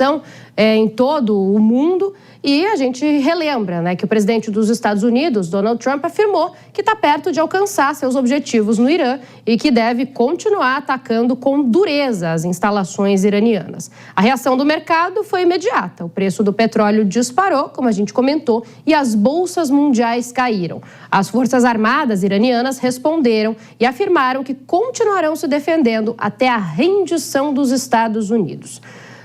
preocupação em todo o mundo. E a gente relembra, né, que o presidente dos Estados Unidos, Donald Trump, afirmou que está perto de alcançar seus objetivos no Irã e que deve continuar atacando com dureza as instalações iranianas. A reação do mercado foi imediata. O preço do petróleo disparou, como a gente comentou, e as bolsas mundiais caíram. As Forças Armadas iranianas responderam e afirmaram que continuarão se defendendo até a rendição dos Estados Unidos.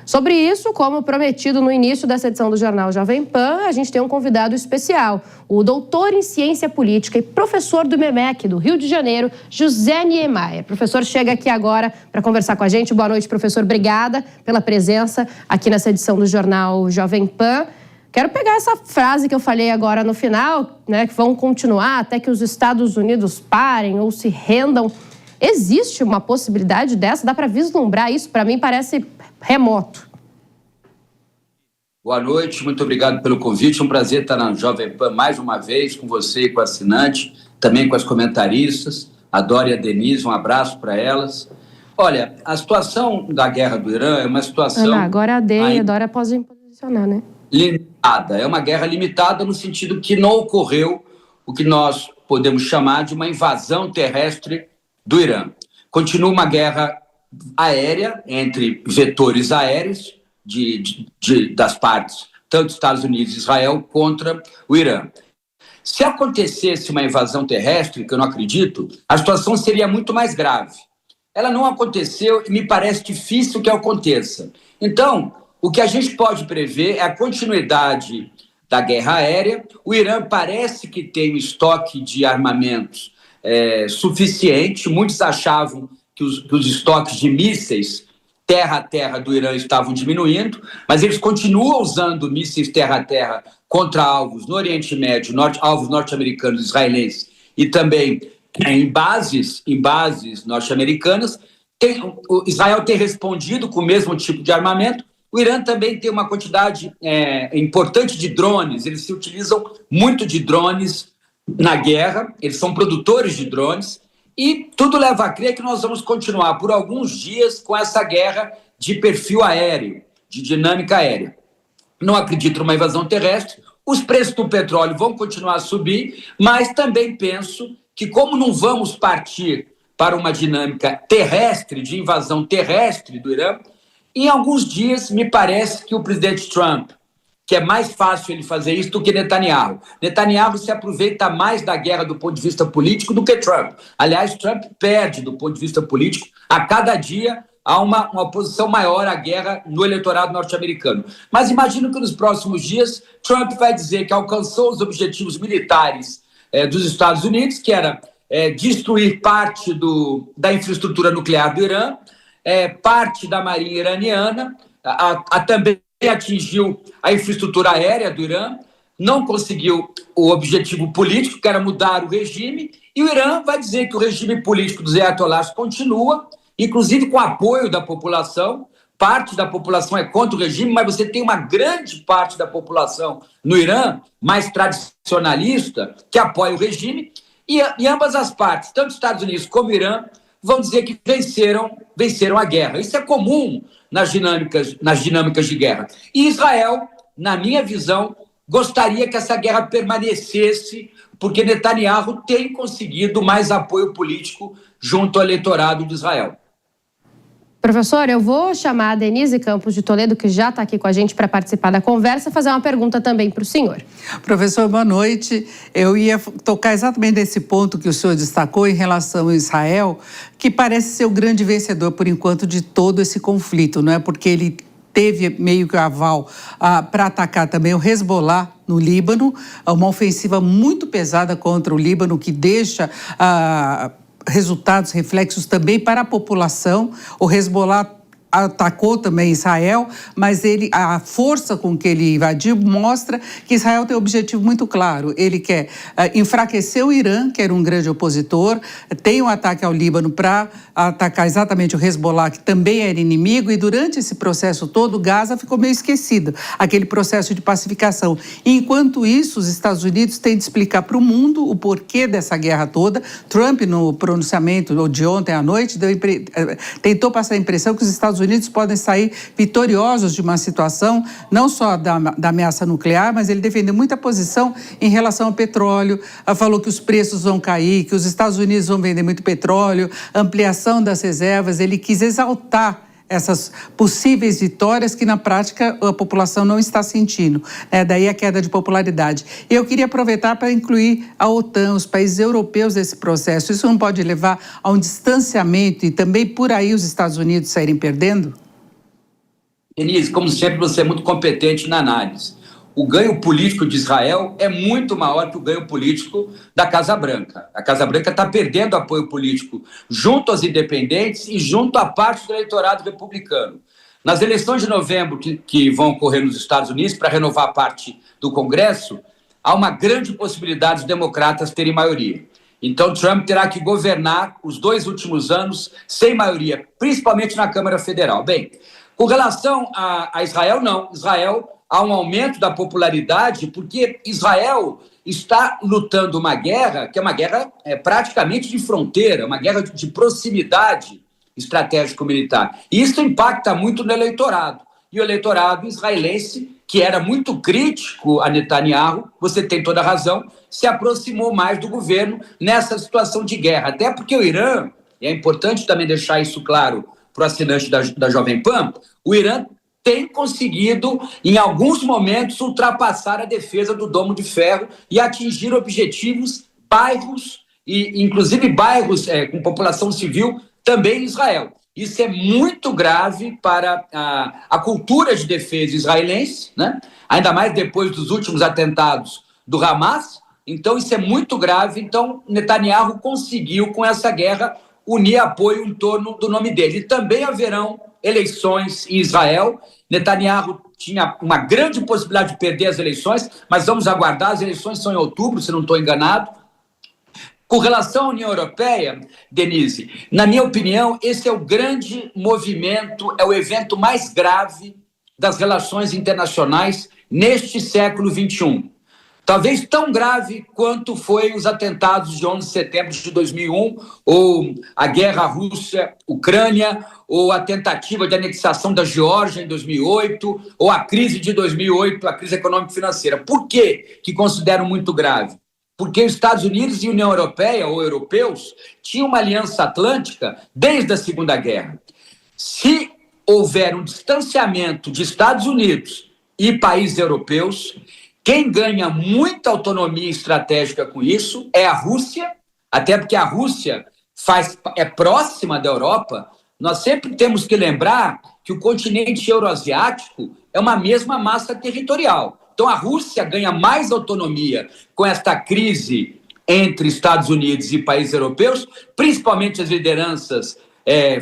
Sobre isso, como prometido no início dessa edição do Jornal Jovem Pan, a gente tem um convidado especial, o doutor em Ciência Política e professor do MEMEC do Rio de Janeiro, José Niemeyer. O professor chega aqui agora para conversar com a gente. Boa noite, professor. Obrigada pela presença aqui nessa edição do Jornal Jovem Pan. Quero pegar essa frase que eu falei agora no final, né, que vão continuar até que os Estados Unidos parem ou se rendam. Existe uma possibilidade dessa? Dá para vislumbrar isso? Para mim parece remoto. Boa noite, muito obrigado pelo convite. É um prazer estar na Jovem Pan mais uma vez com você e com a assinante, também com as comentaristas, a Dora e a Denise, um abraço para elas. Olha, a situação da guerra do Irã é uma situação... agora a Dora pode posicionar, né? Limitada, é uma guerra limitada no sentido que não ocorreu o que nós podemos chamar de uma invasão terrestre do Irã. Continua uma guerra aérea entre vetores aéreos das partes, tanto Estados Unidos e Israel, contra o Irã. Se acontecesse uma invasão terrestre, que eu não acredito, a situação seria muito mais grave. Ela não aconteceu e me parece difícil que aconteça. Então, o que a gente pode prever é a continuidade da guerra aérea. O Irã parece que tem um estoque de armamentos suficiente. Muitos achavam que os estoques de mísseis terra a terra do Irã estavam diminuindo, mas eles continuam usando mísseis terra a terra contra alvos no Oriente Médio, alvos norte-americanos, israelenses, e também em bases norte-americanas. Israel tem respondido com o mesmo tipo de armamento. O Irã também tem uma quantidade importante de drones. Eles se utilizam muito de drones na guerra, eles são produtores de drones, e tudo leva a crer que nós vamos continuar por alguns dias com essa guerra de perfil aéreo, de dinâmica aérea. Não acredito numa invasão terrestre, os preços do petróleo vão continuar a subir, mas também penso que, como não vamos partir para uma dinâmica terrestre, de invasão terrestre do Irã, em alguns dias me parece que o presidente Trump, que é mais fácil ele fazer isso do que Netanyahu. Netanyahu se aproveita mais da guerra do ponto de vista político do que Trump. Aliás, Trump perde do ponto de vista político. A cada dia há uma oposição maior à guerra no eleitorado norte-americano. Mas imagino que nos próximos dias Trump vai dizer que alcançou os objetivos militares dos Estados Unidos, que era destruir parte da infraestrutura nuclear do Irã, parte da marinha iraniana, também atingiu a infraestrutura aérea do Irã, não conseguiu o objetivo político, que era mudar o regime, e o Irã vai dizer que o regime político dos ayatollahs continua, inclusive com apoio da população. Parte da população é contra o regime, mas você tem uma grande parte da população no Irã, mais tradicionalista, que apoia o regime, e ambas as partes, tanto os Estados Unidos como o Irã, vão dizer que venceram a guerra. Isso é comum nas dinâmicas de guerra. E Israel, na minha visão, gostaria que essa guerra permanecesse, porque Netanyahu tem conseguido mais apoio político junto ao eleitorado de Israel. Professor, eu vou chamar a Denise Campos de Toledo, que já está aqui com a gente para participar da conversa, fazer uma pergunta também para o senhor. Professor, boa noite. Eu ia tocar exatamente nesse ponto que o senhor destacou em relação a Israel, que parece ser o grande vencedor, por enquanto, de todo esse conflito, não é? Porque ele teve meio que o aval para atacar também o Hezbollah no Líbano, uma ofensiva muito pesada contra o Líbano, que deixa resultados, reflexos também para a população. O Hezbollah atacou também Israel, mas a força com que ele invadiu mostra que Israel tem um objetivo muito claro. Ele quer enfraquecer o Irã, que era um grande opositor, tem um ataque ao Líbano para atacar exatamente o Hezbollah, que também era inimigo, e durante esse processo todo, Gaza ficou meio esquecido, aquele processo de pacificação. Enquanto isso, os Estados Unidos têm de explicar para o mundo o porquê dessa guerra toda. Trump, no pronunciamento de ontem à noite, tentou passar a impressão que os Estados Unidos Unidos podem sair vitoriosos de uma situação, não só da ameaça nuclear, mas ele defendeu muita posição em relação ao petróleo, falou que os preços vão cair, que os Estados Unidos vão vender muito petróleo, ampliação das reservas, ele quis exaltar essas possíveis vitórias que, na prática, a população não está sentindo. Daí a queda de popularidade. Eu queria aproveitar para incluir a OTAN, os países europeus nesse processo. Isso não pode levar a um distanciamento e também, por aí, os Estados Unidos saírem perdendo? Denise, como sempre, você é muito competente na análise. O ganho político de Israel é muito maior que o ganho político da Casa Branca. A Casa Branca está perdendo apoio político junto aos independentes e junto à parte do eleitorado republicano. Nas eleições de novembro que vão ocorrer nos Estados Unidos, para renovar parte do Congresso, há uma grande possibilidade dos democratas terem maioria. Então, Trump terá que governar os 2 últimos anos sem maioria, principalmente na Câmara Federal. Bem, com relação a Israel, não. Israel há um aumento da popularidade porque Israel está lutando uma guerra que é uma guerra praticamente de fronteira, uma guerra de proximidade estratégico-militar. E isso impacta muito no eleitorado. E o eleitorado israelense, que era muito crítico a Netanyahu, você tem toda a razão, se aproximou mais do governo nessa situação de guerra. Até porque o Irã, e é importante também deixar isso claro para o assinante da Jovem Pan, o Irã tem conseguido, em alguns momentos, ultrapassar a defesa do Domo de Ferro e atingir objetivos, bairros, e inclusive bairros com população civil, também em Israel. Isso é muito grave para a cultura de defesa israelense, né? Ainda mais depois dos últimos atentados do Hamas. Então, isso é muito grave. Então, Netanyahu conseguiu, com essa guerra, unir apoio em torno do nome dele. E também haverão eleições em Israel. Netanyahu tinha uma grande possibilidade de perder as eleições, mas vamos aguardar. As eleições são em outubro, se não estou enganado. Com relação à União Europeia, Denise, na minha opinião, esse é o grande movimento, é o evento mais grave das relações internacionais neste século XXI. Talvez tão grave quanto foi os atentados de 11 de setembro de 2001, ou a guerra Rússia-Ucrânia, ou a tentativa de anexação da Geórgia em 2008, ou a crise de 2008, a crise econômico-financeira. Por que considero muito grave? Porque os Estados Unidos e a União Europeia, ou europeus, tinham uma aliança atlântica desde a Segunda Guerra. Se houver um distanciamento de Estados Unidos e países europeus, quem ganha muita autonomia estratégica com isso é a Rússia, até porque a Rússia é próxima da Europa. Nós sempre temos que lembrar que o continente euroasiático é uma mesma massa territorial. Então, a Rússia ganha mais autonomia com esta crise entre Estados Unidos e países europeus, principalmente as lideranças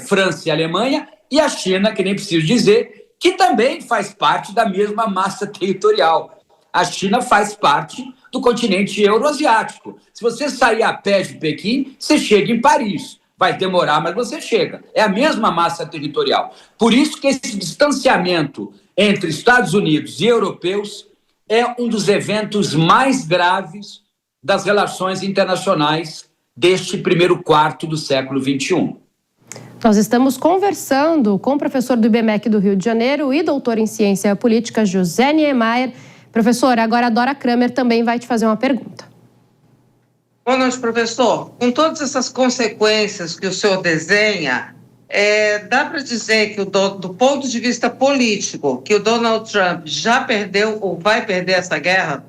França e Alemanha, e a China, que nem preciso dizer, que também faz parte da mesma massa territorial. A China faz parte do continente euroasiático. Se você sair a pé de Pequim, você chega em Paris. Vai demorar, mas você chega. É a mesma massa territorial. Por isso que esse distanciamento entre Estados Unidos e europeus é um dos eventos mais graves das relações internacionais deste primeiro quarto do século XXI. Nós estamos conversando com o professor do IBMEC do Rio de Janeiro e doutor em ciência política, José Niemeyer. Professor, agora a Dora Kramer também vai te fazer uma pergunta. Boa noite, professor. Com todas essas consequências que o senhor desenha, dá para dizer que, do ponto de vista político, que o Donald Trump já perdeu ou vai perder essa guerra?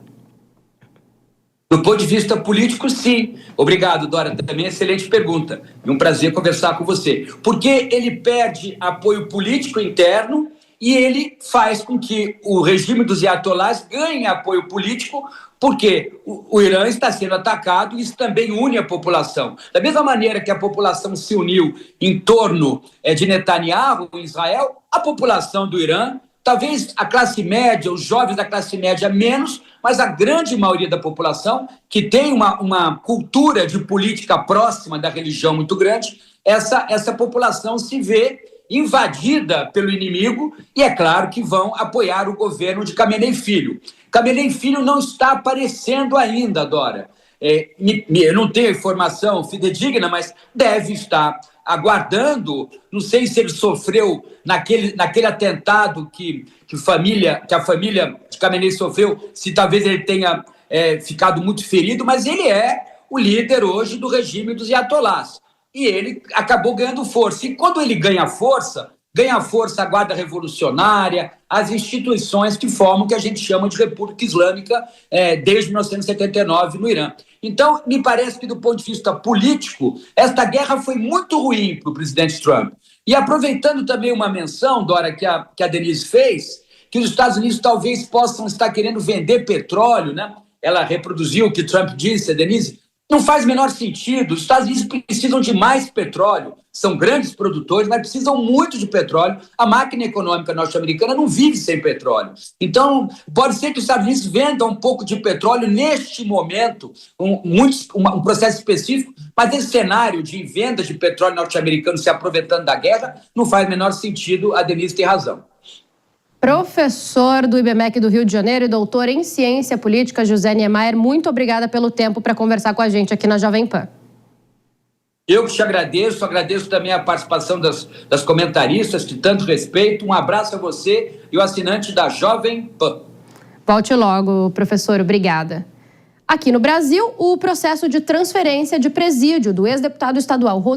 Do ponto de vista político, sim. Obrigado, Dora. Também excelente pergunta. É um prazer conversar com você. Porque ele perde apoio político interno e ele faz com que o regime dos ayatollahs ganhe apoio político, porque o Irã está sendo atacado e isso também une a população. Da mesma maneira que a população se uniu em torno de Netanyahu em Israel, a população do Irã, talvez a classe média, os jovens da classe média menos, mas a grande maioria da população, que tem uma cultura de política próxima da religião muito grande, essa população se vê invadida pelo inimigo e é claro que vão apoiar o governo de Khamenei Filho. Khamenei Filho não está aparecendo ainda, Dora. Eu não tenho informação fidedigna, mas deve estar aguardando. Não sei se ele sofreu naquele atentado que a família de Khamenei sofreu, se talvez ele tenha ficado muito ferido, mas ele é o líder hoje do regime dos Ayatollahs. E ele acabou ganhando força. E quando ele ganha força a Guarda Revolucionária, as instituições que formam o que a gente chama de República Islâmica desde 1979 no Irã. Então, me parece que, do ponto de vista político, esta guerra foi muito ruim para o presidente Trump. E aproveitando também uma menção, Dora, que a Denise fez, que os Estados Unidos talvez possam estar querendo vender petróleo, né? Ela reproduziu o que Trump disse, a Denise. Não faz o menor sentido. Os Estados Unidos precisam de mais petróleo. São grandes produtores, mas precisam muito de petróleo. A máquina econômica norte-americana não vive sem petróleo. Então, pode ser que os Estados Unidos vendam um pouco de petróleo neste momento, um processo específico, mas esse cenário de venda de petróleo norte-americano se aproveitando da guerra não faz o menor sentido. A Denise tem razão. Professor do IBMEC do Rio de Janeiro e doutor em Ciência Política, José Niemeyer, muito obrigada pelo tempo para conversar com a gente aqui na Jovem Pan. Eu que te agradeço também a participação das comentaristas de tanto respeito. Um abraço a você e o assinante da Jovem Pan. Volte logo, professor, obrigada. Aqui no Brasil, o processo de transferência de presídio do ex-deputado estadual